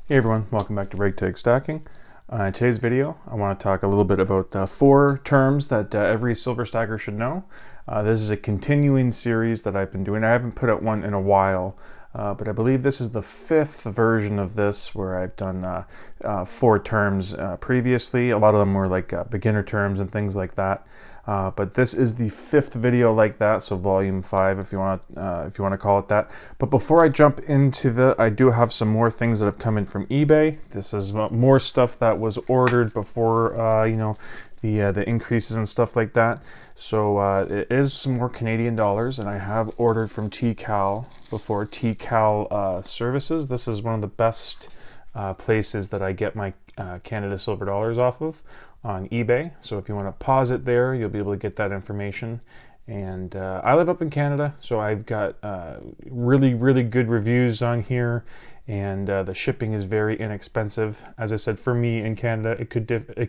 Hey everyone, welcome back to Ragtag Stacking. In today's video, I want to talk a little bit about 4 terms that every silver stacker should know. This is a continuing series that I've been doing. I haven't put out one in a while, but I believe this is the 5th version of this where I've done 4 terms previously. A lot of them were like beginner terms and things like that. But this is the 5th video like that, so volume 5 if you want to call it that. But before I jump into I do have some more things that have come in from eBay. This is more stuff that was ordered before the increases and stuff like that. So it is some more Canadian dollars, and I have ordered from TCal before. TCal Services. This is one of the best places that I get my Canada silver dollars off of on eBay. So if you want to pause it there, you'll be able to get that information. And I live up in Canada, so I've got really good reviews on here, and the shipping is very inexpensive. As I said, for me in Canada, it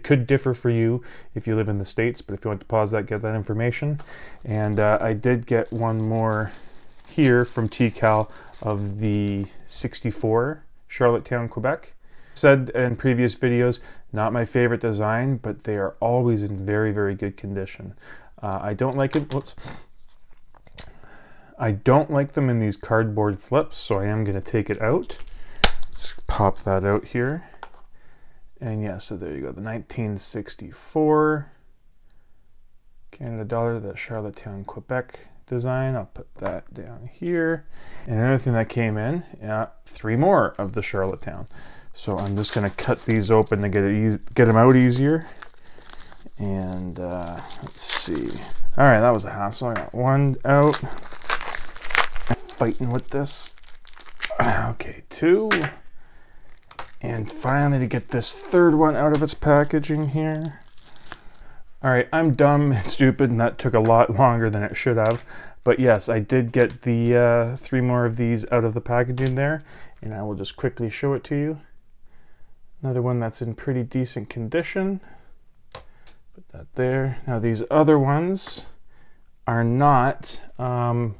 could differ for you if you live in the States, but if you want to pause that, get that information. And I did get one more here from TCal of the 64 Charlottetown, Quebec. Said in previous videos, not my favorite design, but they are always in very good condition. I don't like it. Whoops. I don't like them in these cardboard flips, so I am going to take it out. Just pop that out here. And yeah, so there you go. The 1964 Canada dollar, the Charlottetown, Quebec design. I'll put that down here. And another thing that came in, 3 more of the Charlottetown. So I'm just going to cut these open to get them out easier. And let's see. All right, that was a hassle. I got one out. Fighting with this. Okay, 2. And finally to get this 3rd one out of its packaging here. All right, I'm dumb and stupid, and that took a lot longer than it should have. But yes, I did get the 3 more of these out of the packaging there, and I will just quickly show it to you. Another one that's in pretty decent condition. Put that there. Now these other ones are not, the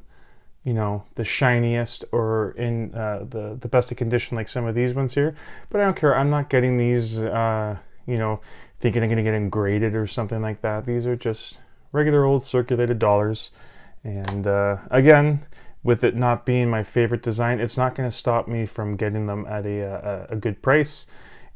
shiniest or in the best of condition like some of these ones here. But I don't care. I'm not getting these, thinking I'm going to get them graded or something like that. These are just regular old circulated dollars. And again, with it not being my favorite design, it's not going to stop me from getting them at a good price.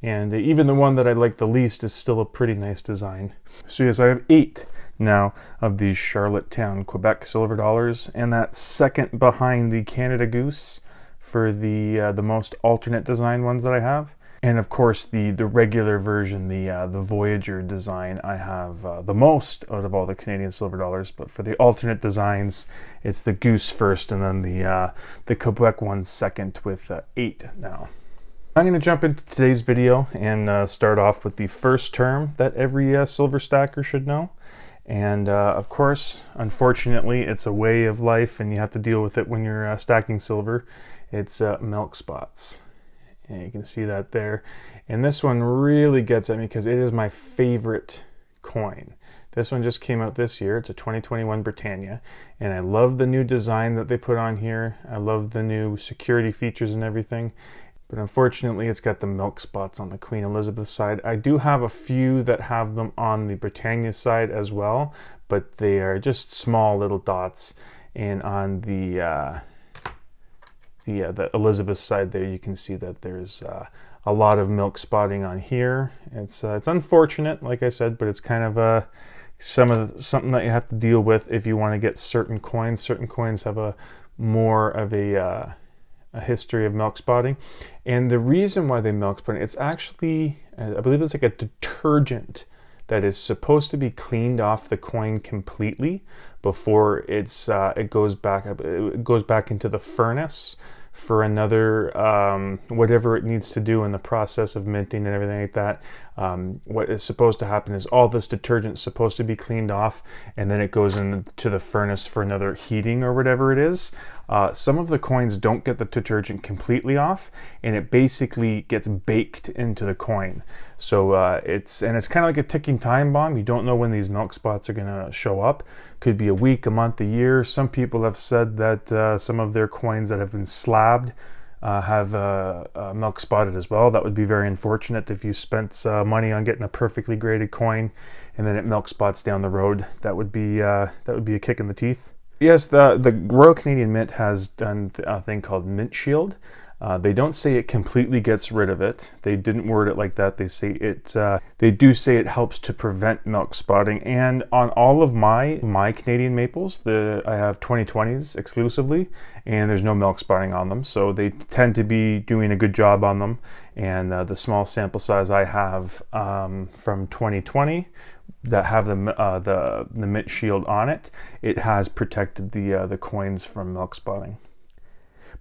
And even the one that I like the least is still a pretty nice design. So yes, I have 8 now of these Charlottetown, Quebec silver dollars, and that's second behind the Canada Goose for the most alternate design ones that I have. And of course, the regular version, the Voyager design, I have the most out of all the Canadian silver dollars. But for the alternate designs, it's the Goose first, and then the Quebec one second with 8 now. I'm going to jump into today's video and start off with the first term that every silver stacker should know. And of course, unfortunately, it's a way of life, and you have to deal with it when you're stacking silver. It's milk spots. And you can see that there. And this one really gets at me because it is my favorite coin. This one just came out this year. It's a 2021 Britannia. And I love the new design that they put on here. I love the new security features and everything. But unfortunately, it's got the milk spots on the Queen Elizabeth side. I do have a few that have them on the Britannia side as well, but they are just small little dots. And on the Elizabeth side there, you can see that there's a lot of milk spotting on here. It's unfortunate, like I said, but it's kind of something that you have to deal with if you want to get certain coins. Certain coins have more of a history of milk spotting. And the reason why they milk spot, it's actually, I believe it's like a detergent that is supposed to be cleaned off the coin completely before it goes back into the furnace for another whatever it needs to do in the process of minting and everything like that. What is supposed to happen is all this detergent is supposed to be cleaned off, and then it goes into the furnace for another heating or whatever it is. Some of the coins don't get the detergent completely off, and it basically gets baked into the coin. So it's kind of like a ticking time bomb. You don't know when these milk spots are going to show up. Could be a week, a month, a year. Some people have said that some of their coins that have been slabbed have milk spotted as well. That would be very unfortunate if you spent money on getting a perfectly graded coin and then it milk spots down the road. That would be a kick in the teeth. Yes, the Royal Canadian Mint has done a thing called Mint Shield. They don't say it completely gets rid of it. They didn't word it like that. They say it. They do say it helps to prevent milk spotting. And on all of my Canadian maples, I have 2020s exclusively, and there's no milk spotting on them. So they tend to be doing a good job on them. And the small sample size I have from 2020 that have the Mint Shield on it, it has protected the coins from milk spotting.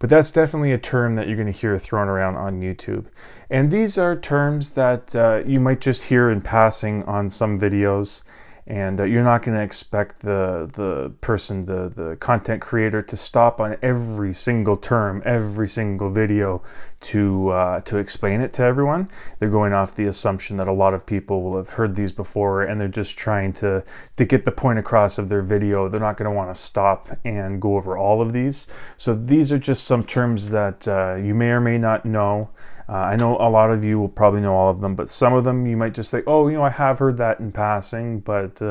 But that's definitely a term that you're going to hear thrown around on YouTube. And these are terms that you might just hear in passing on some videos. And you're not going to expect the person, the content creator, to stop on every single term, every single video to explain it to everyone. They're going off the assumption that a lot of people will have heard these before, and they're just trying to get the point across of their video. They're not going to want to stop and go over all of these. So these are just some terms that you may or may not know. I know a lot of you will probably know all of them, but some of them you might just think, oh, I have heard that in passing, but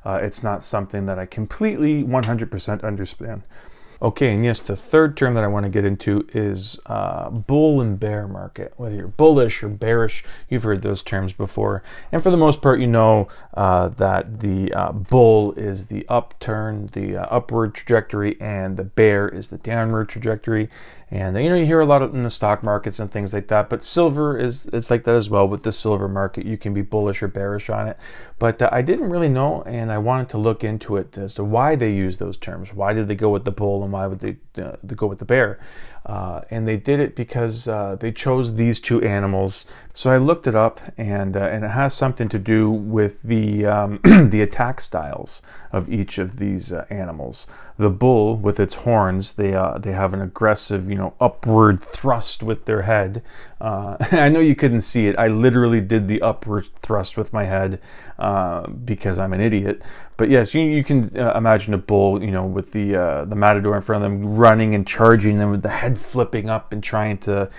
it's not something that I completely 100% understand. Okay, and yes, the third term that I want to get into is bull and bear market. Whether you're bullish or bearish, you've heard those terms before. And for the most part, you know that the bull is the upturn, the upward trajectory, and the bear is the downward trajectory. And you hear a lot in the stock markets and things like that, but silver it's like that as well. With the silver market, you can be bullish or bearish on it. But I didn't really know, and I wanted to look into it as to why they use those terms. Why did they go with the bull and why would they go with the bear? And they did it because they chose these two animals. So I looked it up, and it has something to do with the the attack styles of each of these animals. The bull, with its horns, they have an aggressive, upward thrust with their head. I know you couldn't see it. I literally did the upward thrust with my head because I'm an idiot. But yes, you can imagine a bull, with the matador in front of them, running and charging them with the head flipping up and trying to,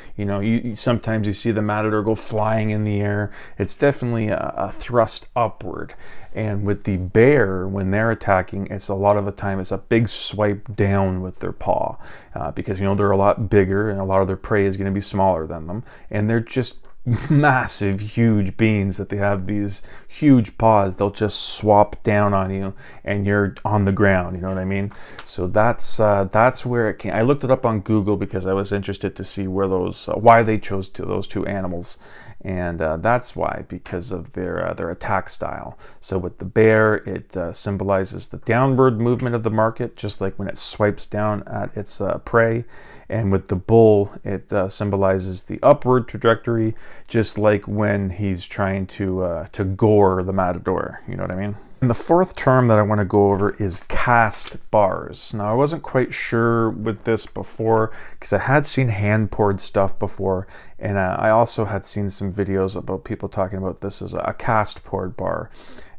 sometimes you see the matador go flying in the air. It's definitely a thrust upward. And with the bear, when they're attacking, it's a lot of the time it's a big swipe down with their paw because they're a lot bigger and a lot of their prey is going to be smaller than them, and they're just massive, huge beings that they have these huge paws. They'll just swap down on you and you're on the ground, you know what I mean? So that's where it came. I looked it up on Google because I was interested to see where why they chose those two animals, and that's why, because of their attack style. So with the bear, it symbolizes the downward movement of the market, just like when it swipes down at its prey. And with the bull, it symbolizes the upward trajectory, just like when he's trying to gore the matador. You know what I mean? And the fourth term that I want to go over is cast bars. Now, I wasn't quite sure with this before because I had seen hand-poured stuff before, and I also had seen some videos about people talking about this as a cast-poured bar.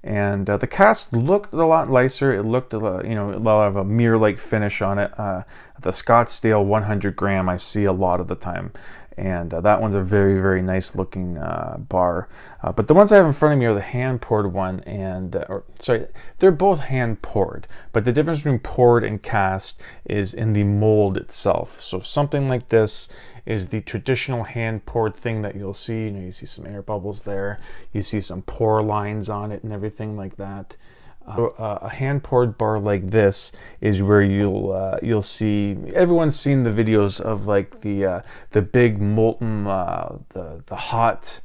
And the cast looked a lot nicer. It looked a lot of a mirror-like finish on it. The Scottsdale 100 gram I see a lot of the time, and that one's a very, very nice looking bar. But the ones I have in front of me are the hand-poured one, and they're both hand-poured. But the difference between poured and cast is in the mold itself. So something like this is the traditional hand-poured thing that you'll see. You see some air bubbles there. You see some pour lines on it and everything like that. A hand-poured bar like this is where you'll see, everyone's seen the videos of like the big molten the hot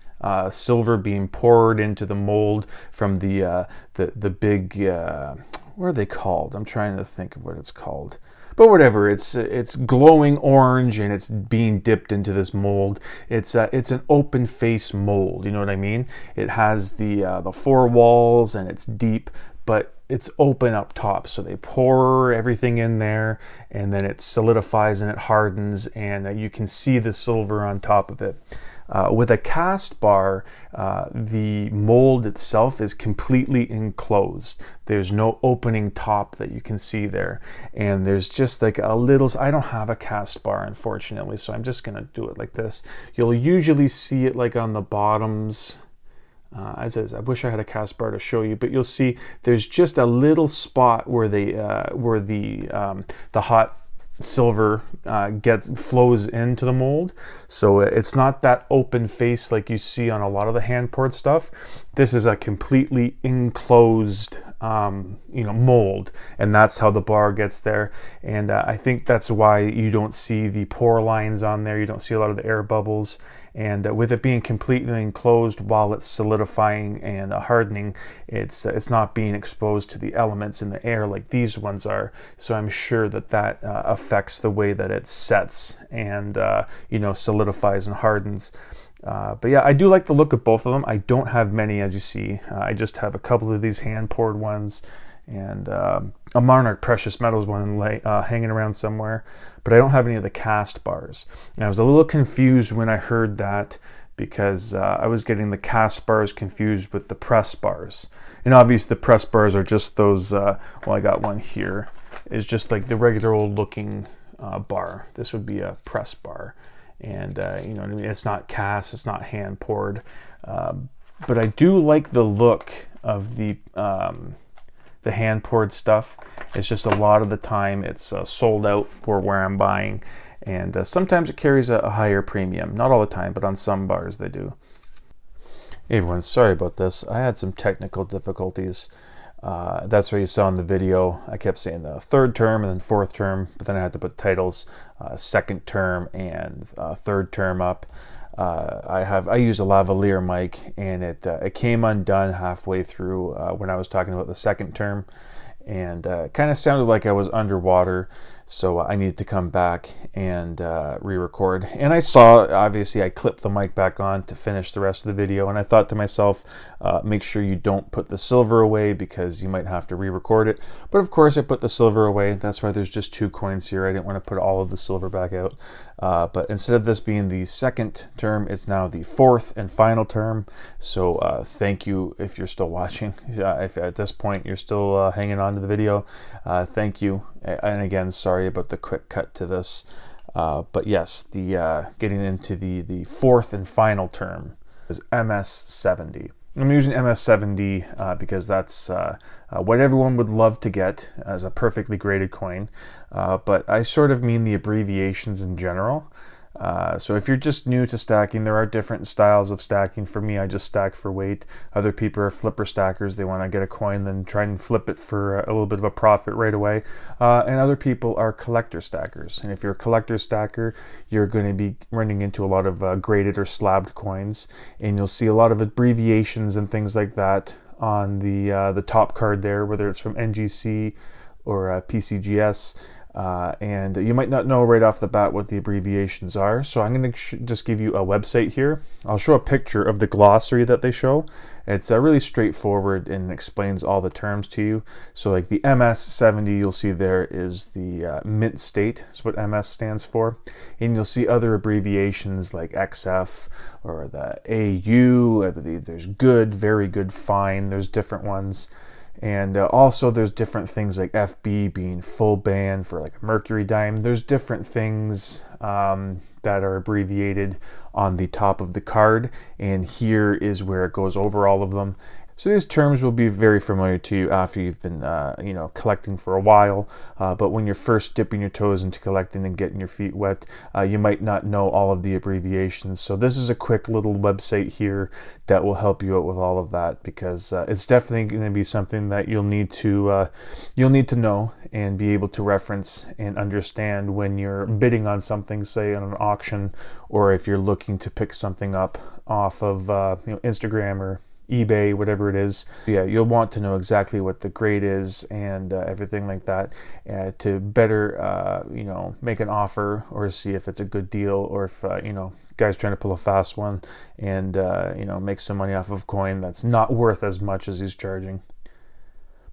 silver being poured into the mold from the big what are they called? I'm trying to think of what it's called. But whatever, it's glowing orange and it's being dipped into this mold. It's an open face mold, you know what I mean? It has the four walls and it's deep, but it's open up top. So they pour everything in there, and then it solidifies and it hardens, and you can see the silver on top of it. With a cast bar, the mold itself is completely enclosed. There's no opening top that you can see there. And there's just like a little, I don't have a cast bar, unfortunately, so I'm just gonna do it like this. You'll usually see it like on the bottoms. I wish I had a cast bar to show you, but you'll see there's just a little spot where the hot silver flows into the mold. So it's not that open face like you see on a lot of the hand poured stuff. This is a completely enclosed mold, and that's how the bar gets there. And I think that's why you don't see the pore lines on there. You don't see a lot of the air bubbles. And with it being completely enclosed while it's solidifying and hardening, it's not being exposed to the elements in the air like these ones are. So I'm sure that affects the way that it sets and solidifies and hardens. But yeah, I do like the look of both of them. I don't have many, as you see. I just have a couple of these hand poured ones, and a Monarch Precious Metals one hanging around somewhere, but I don't have any of the cast bars. And I was a little confused when I heard that, because I was getting the cast bars confused with the press bars. And obviously the press bars are just those, I got one here, is just like the regular old looking bar. This would be a press bar. And you know what I mean? It's not cast, it's not hand poured. But I do like the look of the hand poured stuff. It's just a lot of the time it's sold out for where I'm buying, and sometimes it carries a higher premium. Not all the time, but on some bars they do. Hey everyone, sorry about this. I had some technical difficulties. That's what you saw in the video. I kept saying the third term and then fourth term, but then I had to put titles second term and third term up. I use a lavalier mic, and it came undone halfway through when I was talking about the second term, and kind of sounded like I was underwater, so I needed to come back and re-record. And I saw, obviously, I clipped the mic back on to finish the rest of the video, and I thought to myself, make sure you don't put the silver away, because you might have to re-record it. But of course I put the silver away. That's why there's just 2 coins here. I didn't want to put all of the silver back out. But instead of this being the second term, it's now the fourth and final term. So thank you if you're still watching. If at this point you're still hanging on to the video, thank you. And again, sorry about the quick cut to this. But yes, the getting into the fourth and final term is MS70. I'm using MS70 because that's what everyone would love to get as a perfectly graded coin, but I sort of mean the abbreviations in general. So if you're just new to stacking, there are different styles of stacking. For me, I just stack for weight. Other people are flipper stackers. They want to get a coin, then try and flip it for a little bit of a profit right away. And other people are collector stackers. And if you're a collector stacker, you're going to be running into a lot of graded or slabbed coins. And you'll see a lot of abbreviations and things like that on the top card there, whether it's from NGC or PCGS. And you might not know right off the bat what the abbreviations are, so I'm going to just give you a website here. I'll show a picture of the glossary that they show. It's really straightforward and explains all the terms to you. So like the MS70, you'll see there is the mint state, is what MS stands for. And you'll see other abbreviations like XF or the AU. I believe there's good, very good, fine. There's different ones. And also there's different things like FB being full band for like a mercury dime. There's different things that are abbreviated on the top of the card, and here is where it goes over all of them. So these terms will be very familiar to you after you've been collecting for a while, but when you're first dipping your toes into collecting and getting your feet wet, you might not know all of the abbreviations. So this is a quick little website here that will help you out with all of that, because it's definitely going to be something that you'll need to know and be able to reference and understand when you're bidding on something, say on an auction, or if you're looking to pick something up off of Instagram or eBay, whatever it is. Yeah, you'll want to know exactly what the grade is and everything like that to better make an offer or see if it's a good deal, or if guy's trying to pull a fast one and make some money off of coin that's not worth as much as he's charging.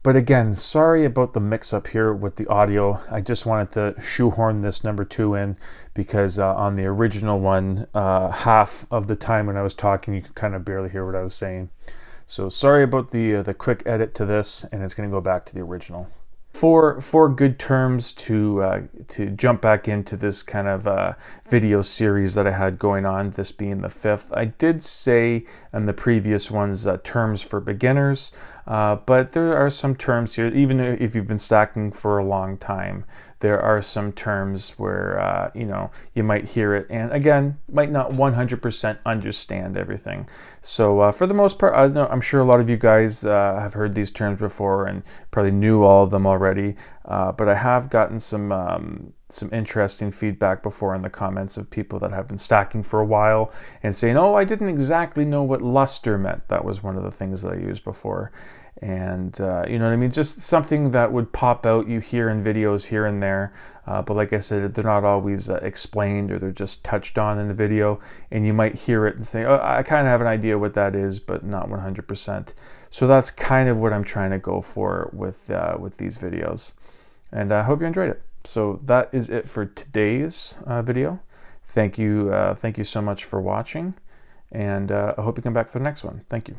But again, sorry about the mix up here with the audio. I just wanted to shoehorn this number 2 in because on the original one, half of the time when I was talking, you could kind of barely hear what I was saying. So sorry about the quick edit to this, and it's going to go back to the original. For good terms to jump back into this kind of video series that I had going on, this being the 5th, I did say in the previous ones terms for beginners, but there are some terms here, even if you've been stacking for a long time, there are some terms where you know, you might hear it and again might not 100% understand everything. So for the most part, I'm sure a lot of you guys have heard these terms before and probably knew all of them already, but I have gotten some interesting feedback before in the comments of people that have been stacking for a while and saying, oh, I didn't exactly know what luster meant. That was one of the things that I used before. And you know what I mean? Just something that would pop out, you hear in videos here and there. But like I said, they're not always explained, or they're just touched on in the video. And you might hear it and say, oh, I kind of have an idea what that is, but not 100%. So that's kind of what I'm trying to go for with these videos. And I hope you enjoyed it. So that is it for today's video. Thank you so much for watching. And I hope you come back for the next one. Thank you.